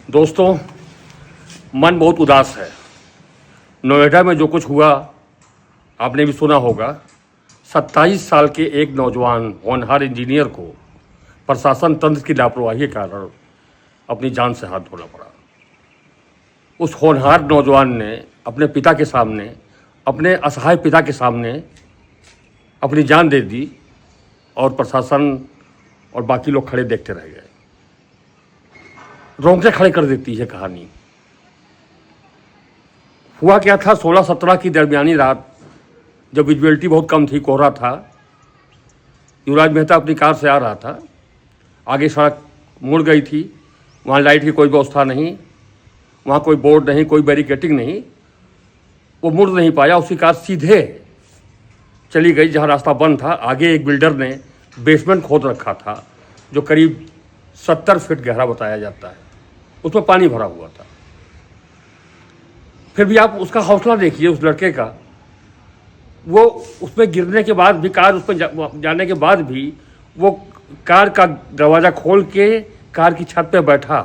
दोस्तों, मन बहुत उदास है। नोएडा में जो कुछ हुआ आपने भी सुना होगा। 27 साल के एक नौजवान होनहार इंजीनियर को प्रशासन तंत्र की लापरवाही के कारण अपनी जान से हाथ धोना पड़ा। उस होनहार नौजवान ने अपने पिता के सामने, अपने असहाय पिता के सामने अपनी जान दे दी और प्रशासन और बाकी लोग खड़े देखते रह गए। रोंगटे खड़े कर देती है कहानी। हुआ क्या था, 16-17 की दरमियानी रात, जब विजिबिलिटी बहुत कम थी, कोहरा था। युवराज मेहता अपनी कार से आ रहा था। आगे सड़क मुड़ गई थी, वहाँ लाइट की कोई व्यवस्था नहीं, वहाँ कोई बोर्ड नहीं, कोई बैरिकेटिंग नहीं। वो मुड़ नहीं पाया, उसकी कार सीधे चली गई जहाँ रास्ता बंद था। आगे एक बिल्डर ने बेसमेंट खोद रखा था जो करीब 70 फीट गहरा बताया जाता है। उसमें पानी भरा हुआ था। फिर भी आप उसका हौसला देखिए उस लड़के का। वो उसमें गिरने के बाद भी, कार उसमें जाने के बाद भी, वो कार का दरवाज़ा खोल के कार की छत पे बैठा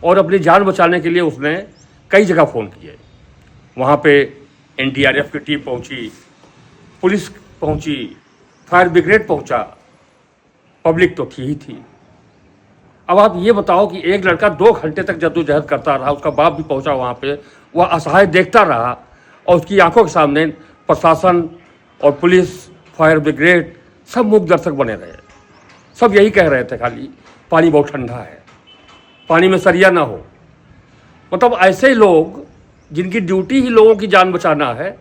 और अपनी जान बचाने के लिए उसने कई जगह फ़ोन किए। वहाँ पे NDRF की टीम पहुँची, पुलिस पहुँची, फायर ब्रिगेड पहुँचा, पब्लिक तो थी ही थी। अब आप ये बताओ कि एक लड़का 2 घंटे तक जद्दोजहद करता रहा, उसका बाप भी पहुंचा वहाँ पे, वह असहाय देखता रहा और उसकी आंखों के सामने प्रशासन और पुलिस, फायर ब्रिगेड सब मूक दर्शक बने रहे। सब यही कह रहे थे खाली, पानी बहुत ठंडा है, पानी में सरिया ना हो। मतलब ऐसे ही लोग जिनकी ड्यूटी ही लोगों की जान बचाना है,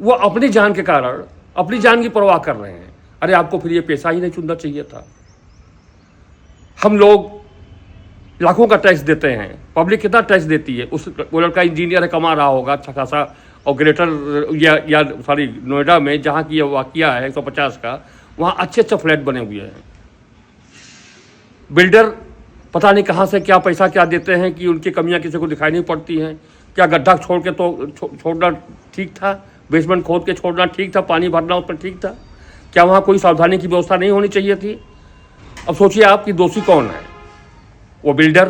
वो अपनी जान के कारण अपनी जान की परवाह कर रहे हैं। अरे आपको फिर ये पेशा ही नहीं चुनना चाहिए था। हम लोग लाखों का टैक्स देते हैं, पब्लिक कितना टैक्स देती है। वो लड़का इंजीनियर है, कमा रहा होगा अच्छा खासा, और ग्रेटर या सॉरी नोएडा में जहाँ की ये वाक़या है 150 का, वहाँ अच्छे अच्छे फ्लैट बने हुए हैं। बिल्डर पता नहीं कहाँ से क्या पैसा क्या देते हैं कि उनकी कमियाँ किसी को दिखाई नहीं पड़ती हैं। क्या गड्ढा छोड़ के तो छोड़ना ठीक था? बेसमेंट खोद के छोड़ना ठीक था? पानी भरना उस पर ठीक था? क्या वहाँ कोई सावधानी की व्यवस्था नहीं होनी चाहिए थी? अब सोचिए आप कि दोषी कौन है? वो बिल्डर,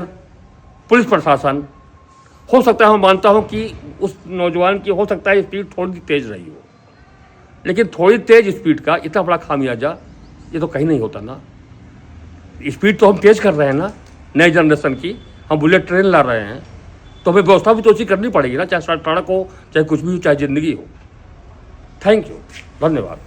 पुलिस प्रशासन। हो सकता है, मैं मानता हूँ कि उस नौजवान की हो सकता है स्पीड थोड़ी तेज़ रही हो, लेकिन थोड़ी तेज़ स्पीड का इतना बड़ा खामियाजा ये तो कहीं नहीं होता ना। स्पीड तो हम तेज़ कर रहे हैं ना, नई जनरेशन की, हम बुलेट ट्रेन ला रहे हैं, तो हमें व्यवस्था भी तो अच्छी करनी पड़ेगी ना, चाहे सड़क हो, चाहे कुछ भी हो, चाहे ज़िंदगी हो। थैंक यू, धन्यवाद।